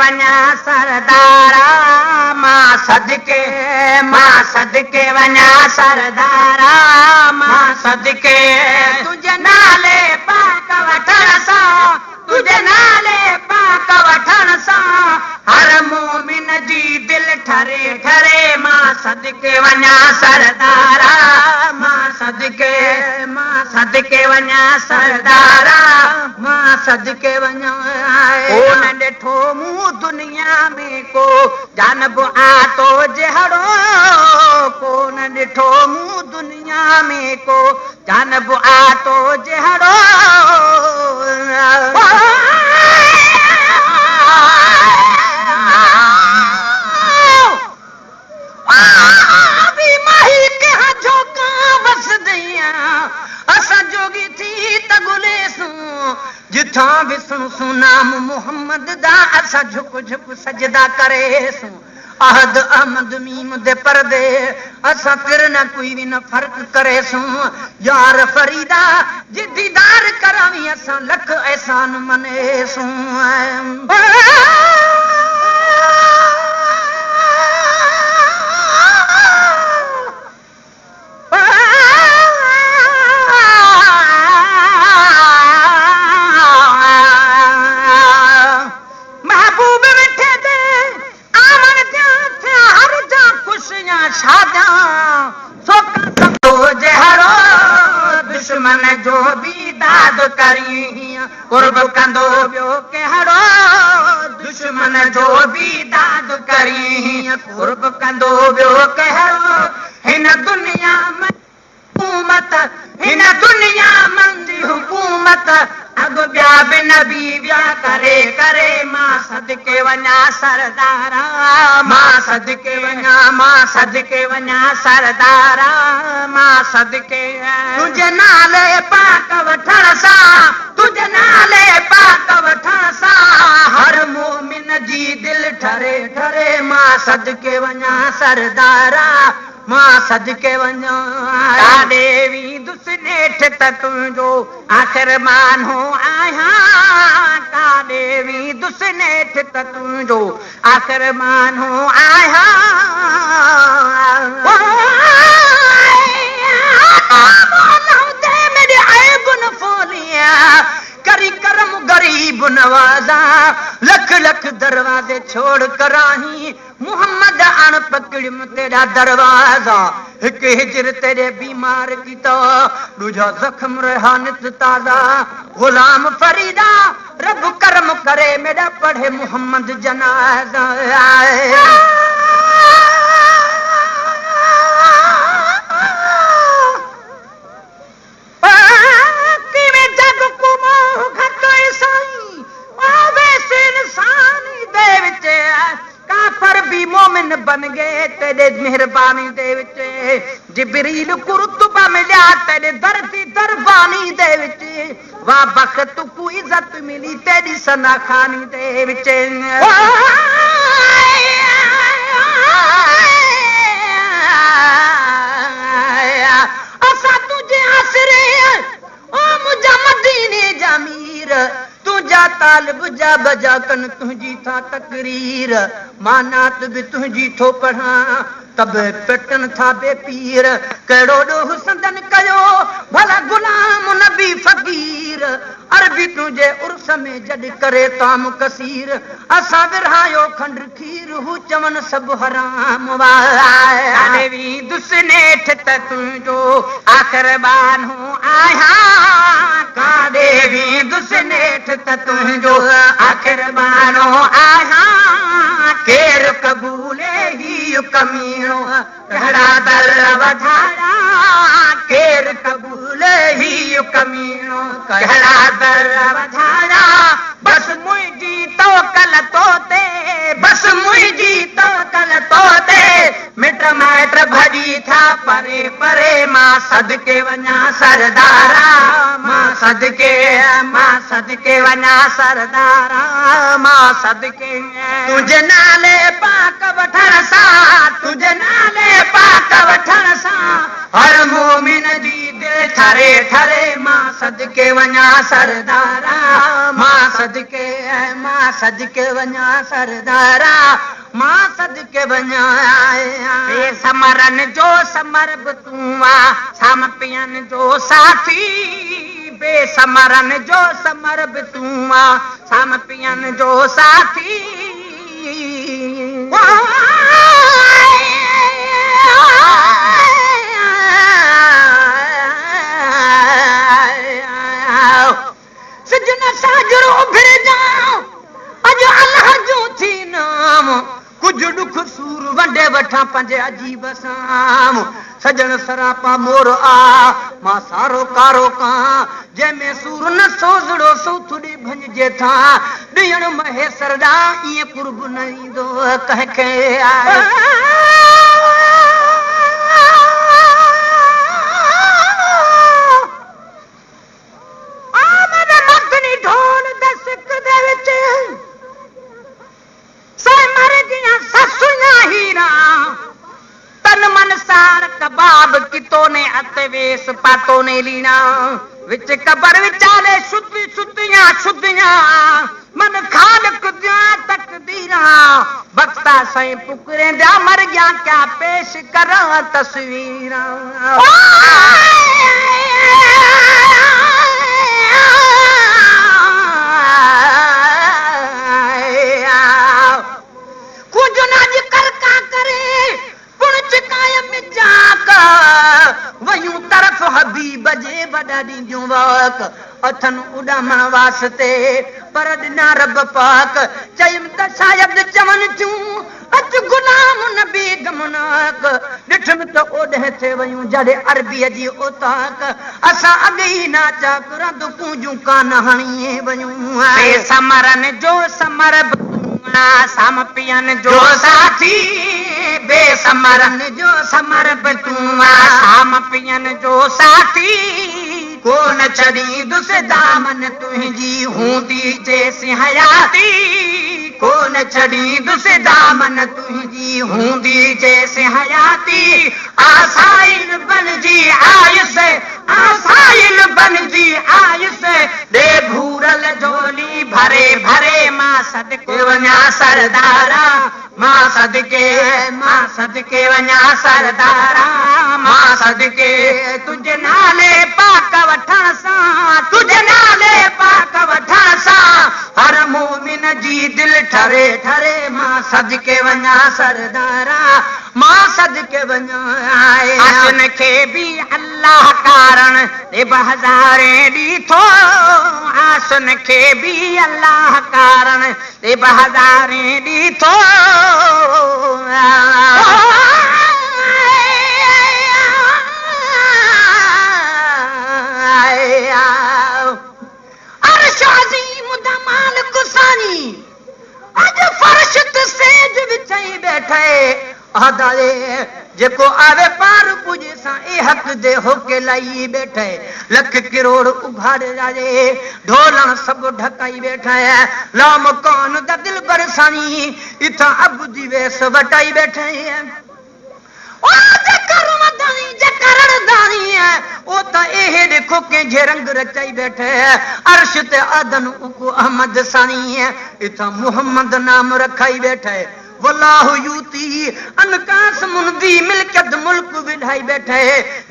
वञा सरदारा मां सदके वञा सरदारा मां सदके तुझे नाले पाक वठण सां तुझे नाले पाक वठण सां हर मोमिन जी दिल ठरे ठरे मां सदके वञा सरदारा मां सदके वञा सरदारा मां सदके वञा कोन ॾिठो मूं दुनिया में को जानब आतो जहिड़ो कोन ॾिठो मूं दुनिया में को जानब आतो जहिड़ो जिथां विसणु सुनाम मोहम्मद दा असां झुक झुक सजदा करेसूं अहद अहमद मीम दे परदे असां फिर न कोई भी न फर्क करेसूं यार फरीदा जी दीदार करावी असां लख एहसान मनेसूं दुश्मन जो भी दाद करी कुर्ब कंदो ॿियो कहिड़ो दुश्मन जो भी दाद करी कुर्ब कंदो ॿियो कहिड़ो हिन दुनिया में मंदी हुकूमत अॻु ॿिया बि नबी विया करे करे मां सदके वञा सरदारा मां सदके वञा सरदारा मां सदके तुंहिंजे नाले पाक वठण सां हर मोमिन जी दिल ठरे ठरे मां सदके वञा सरदारा मां सदके वञा देवी दुसनेठ त तुंहिंजो आख़िर मानो आहियां का देवी दुसनेठ त तुंहिंजो आख़िर मानो आहियां करी करम गरीब नवाजा लख लख दरवाजे छोड़ कराही मोहम्मद अण पकड़म तेरा दरवाजा एक हिजर तेरे बीमार की तो दूजा जख्म रेहानित ताजा गुलाम फरीदा रब करम करे मेरा पढ़े मोहम्मद जनाजा मोमिन बन गए तेरे मेहरबानी दे विच जिबरील कुरतुबा मिलिया तेरे दरती दरबानी दे विच वाह बख्त को इज्जत मिली तेरी सनाखानी दे विच असा तुझे आसरे ओ मुझा मदीने जामीर तुझा तालिब जा बजा कन तुझी था तकरीर मानात भी तुझी थो पढ़ा तब पेटन था बेपीर कहिड़ो ॾोह संदन कयो भला गुलाम नबी फ़कीर अरबी तुंहिंजे उर्स में जॾ करे ताम कसीर असां विरहायो खंड खीर हू चवनि सभु हराम देवी दुसनेठ त तुंहिंजो आख़िर बानो आहियां का देवी दुसनेठ त तुंहिंजो आख़िर बानो आहियां केर कबूले ही कमीणो कहिड़ा दर वधाया केर कबूले ही कमीणो कहिड़ा दर वधाया बस मुंहिंजी तवकल तो ते बस मुंहिंजी तवकल तो ते मिट माइट भॼी था परे परे मां सदके वञा सरदारा मां सदके वञा सरदारा मां सदके तुंहिंजे नाले पाक वठण सां तुंहिंजे नाले पाक वठण सां हर मोमिन जी दिल ठरे ठरे मां सदके वञा सरदारा मां सदके मां सदके वञा सरदारा मां सदके वञा समरन जो समर बि तूं आ साम पियन जो साथी बेसमरन जो समर बि तूं आ साम पियन जो साथी सजन साजरो फिर जाओ अज अल्लाह जो थी नाम कुछ दुख सूर वंडे वठा पंजे अजीब साम सजन सरापा मोर आ मां सारो कारो का जंहिंमें सूर न सोजड़ो सोथुड़ी भंजे था ॾियण महे सरदा ईअं कुर्ब न ईंदो कंहिंखे कबाब कितो ने अतवेस पातो ने लीना विच कबर विचाले शुद्ध शुद्धियां मन खालक दिया तकदीरा बख्ता सई पुकरे दिया मर गया क्या पेश करा तस्वीरा कुछ नाज कर का करे वयूं तरफ़ हबीब जे वॾा ॾींदियूं वाक अथन उॾामण वास्ते पर ॾिना रब पाक चयुमि त शायद चवनि थियूं अच गुलाम नबी गमनाक ॾिठमि त ओॾे थे वयूं जॾहिं अरबीअ जी ओताक असां अॻे ई नाचा रंद कूंजूं कान हणी वयूं समरन जो समर साम पियन जो साथी बेसमरन जो समर बि तूं साम पियन जो साथी कोन छॾी दुस दामन तुंहिंजी हूंदी जेसि हयाती कोन छॾी दुस दामन तुंहिंजी हूंदी जेसि हयाती आसाइल बनजी आयुसि आसाइल बनजी आयुसि ॾे भूरल झोली भरे भरे मां सदके वञा सरदारा मां सदके वञा सरदारा मां सदके तुंहिंजे नाले पाक वठण सां हर मोमिन जी दिलि ठरे ठरे मां सदके वञा सरदारा मां सदके वञा असन खे बि अल्लाह कारण हज़ारे ॾीठो आसन खे बि अल्लाह कारण हज़ारे ॾीठो जेको आवे पार पूजे सां ए हक दे होके लाई बैठे लख करोड़ उघाड़े राजे ढोलण सब ढकाई बैठा है लाम कौन द दिल बरसानी इथा अबदी वेस वटाई बैठे हैं ओ जकर मदानी जकरण दानी है ओ त एहे देखो के जे रंग रचाई बैठे है अर्श ते आदन उको अहमद सानी है इथा मोहम्मद नाम रखाई बैठे है वल्लाहु यूती अनकास मुंदी मिलकत मुल्क विढ़ाई बैठे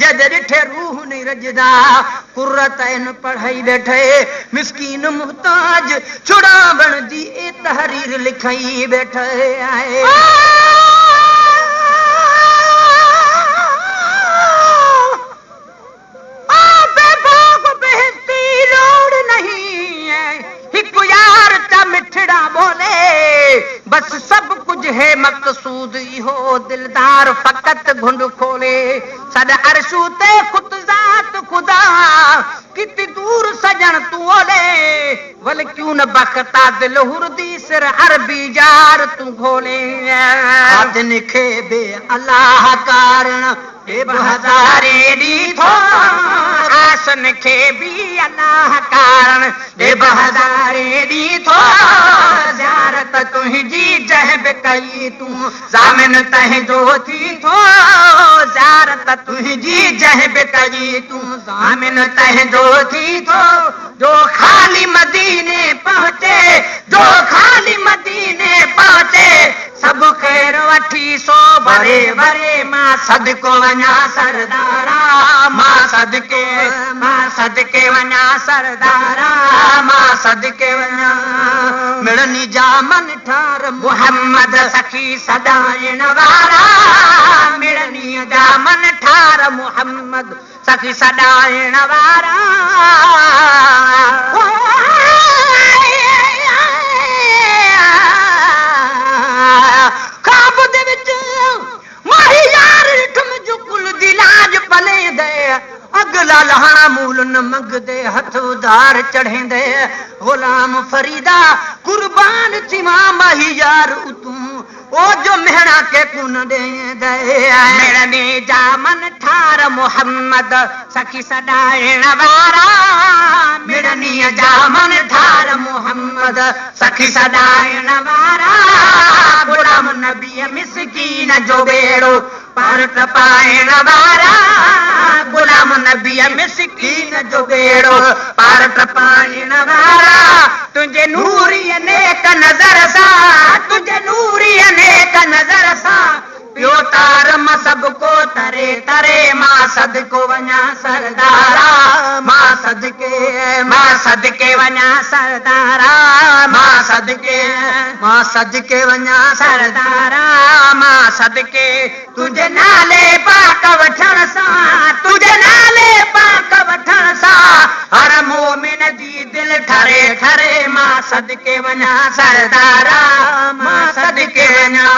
जद ॾिठे रूह नहीं रजदा कुर्रत इन पढ़ाई बैठे मिस्कीन मुहताज छुड़ावण जी ए तहरीर लिखाई बैठे आए मिठड़ा बोले बस सब कुछ है मकसूद इहो दिलदार फकत घुंड खोले सद अरशू ते खुद जात खुदा कितनी दूर सजन तू ओले वल क्यों न बखता दिल हुरदी सिर अरबी जार तू खोले दिन खे बे अल्लाह कारण हज़ारे ॾीठो आसन खे बि अल्लाह कारण हज़ारे ॾीठो ज़ियारत तुंहिंजी जहब कई तूं ज़ामिन तंहिंजो थी थो ज़ियारत तुंहिंजी जहब कई तूं ज़ामिन तंहिंजो थी थो जो खाली मदीने पहुचे जो सदको वञा सरदारा मां सदके वञा सरदारा मां सदके वञा मिड़नी जा मन ठार मोहम्मद सखी सदाइण वारा मिड़नी जा मन ठार मोहम्मद सखी सदाइण वारा खाब दे विच माही यार ठुम जो कुल दी लाज पले दे अगला लहाना मूल न मंगदे हथ उधार चढ़ेंदे गुलाम फरीदा कुर्बान थिमा माही यार उतू ओ जो मेहना के कुन दे दे मिड़नी जा मन ठार मोहम्मद सखी सदाइण वारा मिड़नी जा मन ठार मोहम्मद सखी सदाइण वारा गुलाम नबी मिस्कीन जो बेड़ो पार टपाइण वारा गुलाम नबी मिस्कीन जो बेड़ो पार टपाइण वारा तुझे नूरी नेक नजर सा तुझे नूरी नेक नजर सा पियो तार मां सबको तरे तरे मां सदको वञा सरदारा मां सदके वञा सरदारा मां सदके वञा सरदारा मां सदके तुझे नाले पाक वठण सां हर मोमिन जी दिल ठरे ठरे मां सदके वञा सरदारा मां सदके वञा